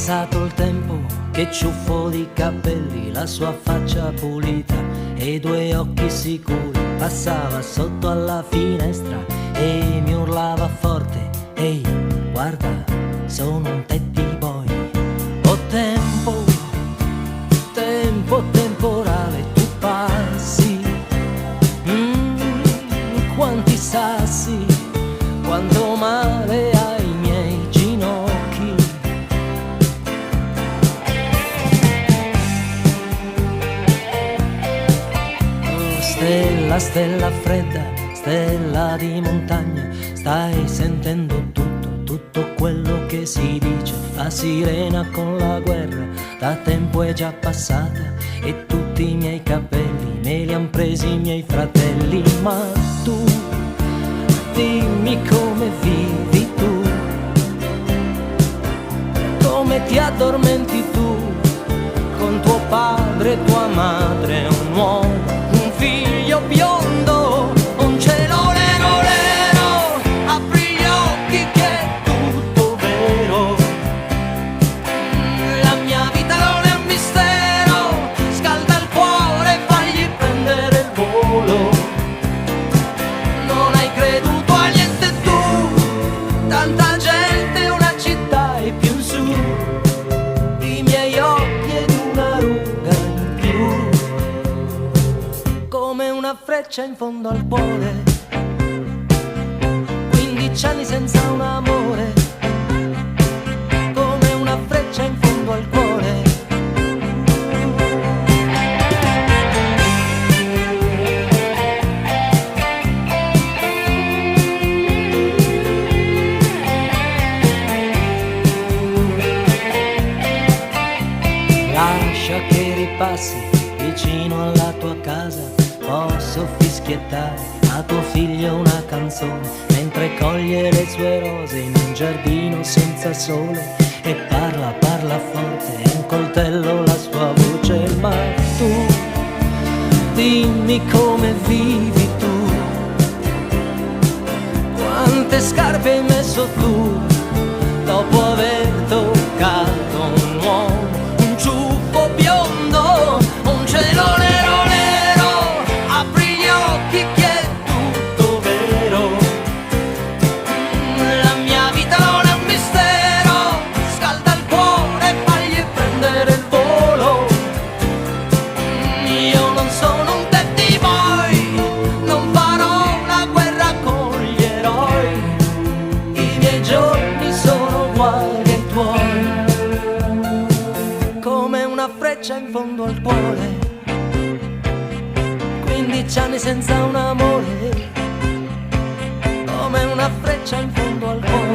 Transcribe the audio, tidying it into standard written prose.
passato il tempo, che ciuffo di capelli, la sua faccia pulita e i due occhi sicuri. Passava sotto alla finestra e mi urlava forte: ehi, guarda, sono un teddy boy. Oh tempo, tempo temporale, tu passi, quanti sassi, quanto male ai miei ginocchi. Oh, stella, stella fredda, stella di montagna, stai sentendo tutto quello che si dice. La sirena con la guerra da tempo è già passata e tutti i miei capelli me li han presi i miei fratelli. Ma tu, dimmi come vivi tu, come ti addormenti tu, con tuo padre, tua madre, un uomo, un figlio biondo, un cielo nero nero. Apri gli occhi che è tutto vero, la mia vita non è un mistero, scalda il cuore, fagli prendere il volo. Non hai creduto a niente tu, tanta gente, una città e più in su, i miei occhi ed una ruga in più, come una freccia in fondo al cuore. 15 anni senza un amore, come una freccia in fondo al cuore. Lascia che ripassi vicino alla tua casa, posso fischiettare a tuo figlio una canzone mentre coglie le sue rose in un giardino senza sole e parla forte e un coltello la sua voce. Ma tu, dimmi come vivi tu, quante scarpe hai messo tu dopo aver toccato un uomo, un ciuffo biondo, un cielo nero nero. Apri gli occhi che è tutto vero, la mia vita non è un mistero, scalda il cuore, fagli prendere il volo. Io non sono un teddy boy, non farò una guerra con gli eroi, i miei giorni sono uguali ai tuoi, come una freccia in fondo al cuore. 15 anni senza un amore, come una freccia in fondo al cuore.